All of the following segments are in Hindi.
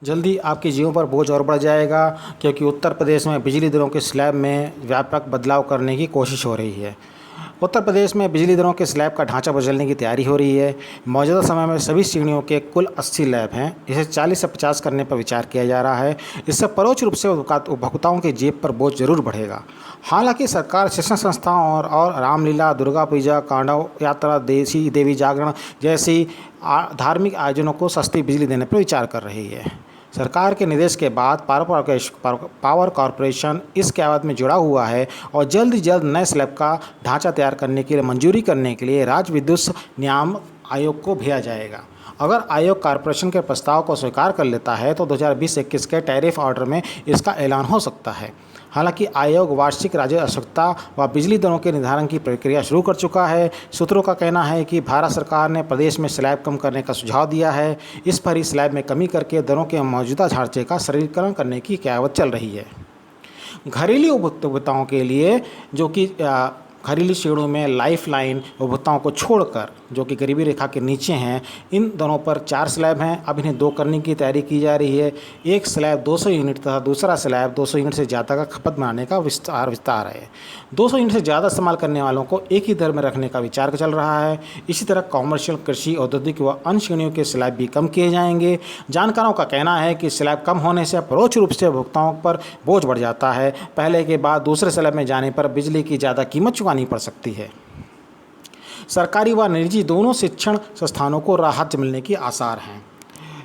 जल्दी आपके जीवों पर बोझ और बढ़ जाएगा, क्योंकि उत्तर प्रदेश में बिजली दरों के स्लैब में व्यापक बदलाव करने की कोशिश हो रही है। उत्तर प्रदेश में बिजली दरों के स्लैब का ढांचा बदलने की तैयारी हो रही है। मौजूदा समय में सभी श्रेणियों के कुल 80 स्लैब हैं। इसे 40 से 50 करने पर विचार किया जा रहा है। इससे परोक्ष रूप से उपभोक्ताओं की जेब पर बोझ जरूर बढ़ेगा। हालांकि सरकार शिक्षण संस्थाओं और रामलीला, दुर्गा पूजा, कांडव यात्रा, देवी जागरण जैसी धार्मिक आयोजनों को सस्ती बिजली देने पर विचार कर रही है। सरकार के निर्देश के बाद पावर कॉरपोरेशन इस कवायद में जुड़ा हुआ है और जल्द ही जल्द नए स्लैब का ढांचा तैयार करने के लिए मंजूरी करने के लिए राज्य विद्युत नियामक आयोग को भेजा जाएगा। अगर आयोग कॉरपोरेशन के प्रस्ताव को स्वीकार कर लेता है तो 2020-21 के टैरिफ ऑर्डर में इसका ऐलान हो सकता है। हालांकि आयोग वार्षिक राज्य आवश्यकता व बिजली दरों के निर्धारण की प्रक्रिया शुरू कर चुका है। सूत्रों का कहना है कि भारत सरकार ने प्रदेश में स्लैब कम करने का सुझाव दिया है। इस पर ही स्लैब में कमी करके दरों के मौजूदा ढांचे का सरलीकरण करने की कवायद चल रही है। घरेलू उपभोक्ताओं के लिए, जो कि घरेलू श्रेणियों में लाइफ लाइन उपभोक्ताओं को छोड़कर जो कि गरीबी रेखा के नीचे हैं, इन दोनों पर 4 स्लैब हैं। अब इन्हें 2 करने की तैयारी की जा रही है। एक स्लैब 200 यूनिट तथा दूसरा स्लैब 200 यूनिट से ज़्यादा का खपत बनाने का विस्तार है। 200 यूनिट से ज़्यादा इस्तेमाल करने वालों को एक ही दर में रखने का विचार चल रहा है। इसी तरह कॉमर्शियल, कृषि, औद्योगिक व अन्य श्रेणियों के स्लैब भी कम किए जाएंगे। जानकारों का कहना है कि स्लैब कम होने से परोक्ष रूप से उपभोक्ताओं पर बोझ बढ़ जाता है। पहले के बाद दूसरे स्लैब में जाने पर बिजली की ज़्यादा कीमत चुकानी पड़ सकती है। सरकारी व निजी दोनों शिक्षण संस्थानों को राहत मिलने के आसार हैं।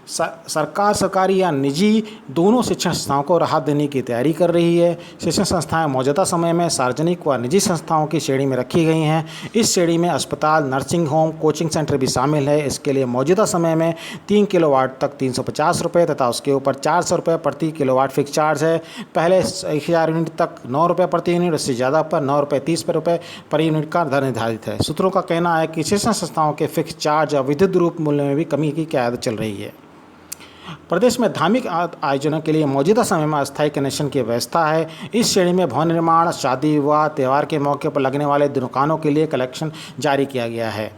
सरकारी या निजी दोनों शिक्षण संस्थाओं को राहत देने की तैयारी कर रही है। शिक्षण संस्थाएं मौजूदा समय में सार्वजनिक व निजी संस्थाओं की श्रेणी में रखी गई हैं। इस श्रेणी में अस्पताल, नर्सिंग होम, कोचिंग सेंटर भी शामिल है। इसके लिए मौजूदा समय में 3 किलोवाट तक 350 रुपये तथा उसके ऊपर 400 रुपये प्रति किलोवाट फिक्स चार्ज है। पहले 1000 यूनिट तक 9 रुपये प्रति यूनिट, उससे ज़्यादा पर 9 रुपये 30 रुपये पर यूनिट का दर निर्धारित है। सूत्रों का कहना है कि शिक्षण संस्थाओं के फिक्स चार्ज और विद्युत रूप मूल्य में भी कमी की कयादत चल रही है। प्रदेश में धार्मिक आयोजनों के लिए मौजूदा समय में अस्थायी कनेक्शन की व्यवस्था है। इस श्रेणी में भवन निर्माण, शादी, विवाह, त्यौहार के मौके पर लगने वाले दुकानों के लिए कनेक्शन जारी किया गया है।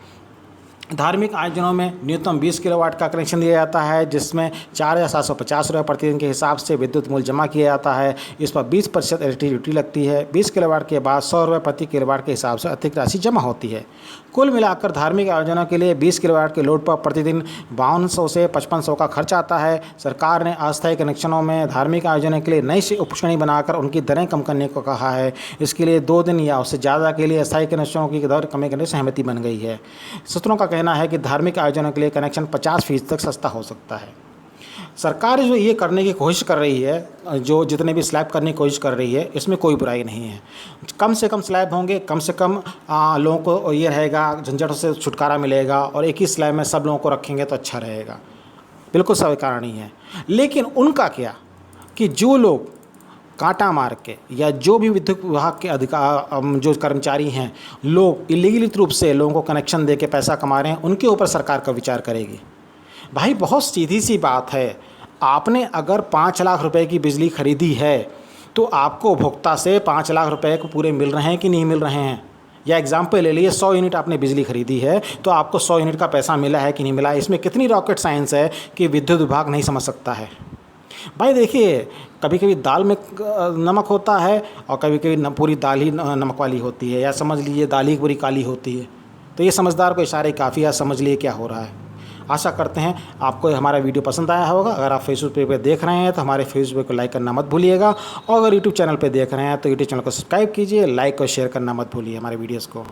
धार्मिक आयोजनों में न्यूनतम 20 किलोवाट का कनेक्शन दिया जाता है, जिसमें 4,750 रुपये प्रतिदिन के हिसाब से विद्युत मूल्य जमा किया जाता है। इस पर 20% इलेक्ट्रिसिटी लगती है। 20 किलोवाट के बाद 100 रुपये प्रति किलोवाट के हिसाब से अतिरिक्त राशि जमा होती है। कुल मिलाकर धार्मिक आयोजनों के लिए 20 किलोवाट के लोड पर प्रतिदिन 5200 से 5500 का खर्च आता है। सरकार ने अस्थायी कनेक्शनों में धार्मिक आयोजनों के लिए नई उपश्रेणी बनाकर उनकी दरें कम करने को कहा है। इसके लिए 2 दिन या उससे ज़्यादा के लिए अस्थायी कनेक्शनों की दर कम करने की सहमति बन गई है। सूत्रों का कहना है कि धार्मिक आयोजनों के लिए कनेक्शन 50% तक सस्ता हो सकता है। सरकार जो ये करने की कोशिश कर रही है, जो जितने भी स्लैब करने की कोशिश कर रही है, इसमें कोई बुराई नहीं है। कम से कम स्लैब होंगे, कम से कम लोगों को ये रहेगा, झंझटों से छुटकारा मिलेगा और एक ही स्लैब में सब लोगों को रखेंगे तो अच्छा रहेगा। बिल्कुल स्वीकार नहीं है। लेकिन उनका क्या कि जो लोग कांटा मार के या जो भी विद्युत विभाग के जो कर्मचारी हैं, लोग इलीगली रूप से लोगों को कनेक्शन दे के पैसा कमा रहे हैं, उनके ऊपर सरकार का विचार करेगी। भाई बहुत सीधी सी बात है। आपने अगर 5 लाख रुपए की बिजली खरीदी है तो आपको उपभोक्ता से 5 लाख रुपए को पूरे मिल रहे हैं कि नहीं मिल रहे हैं। या एग्जाम्पल ले लिए, 100 यूनिट आपने बिजली खरीदी है तो आपको 100 यूनिट का पैसा मिला है कि नहीं मिला। इसमें कितनी रॉकेट साइंस है कि विद्युत विभाग नहीं समझ सकता है। भाई देखिए, कभी कभी दाल में नमक होता है और कभी कभी पूरी दाल ही नमक वाली होती है, या समझ लीजिए दाल ही पूरी काली होती है। तो ये समझदार को इशारे काफ़ी है, समझ लिए क्या हो रहा है। आशा करते हैं आपको हमारा वीडियो पसंद आया होगा। अगर आप फेसबुक पे देख रहे हैं तो हमारे फेसबुक को लाइक करना मत भूलिएगा, और अगर यूट्यूब चैनल पे देख रहे हैं तो यूट्यूब चैनल को सब्सक्राइब कीजिए, लाइक और शेयर करना मत भूलिए हमारे वीडियोज़ को।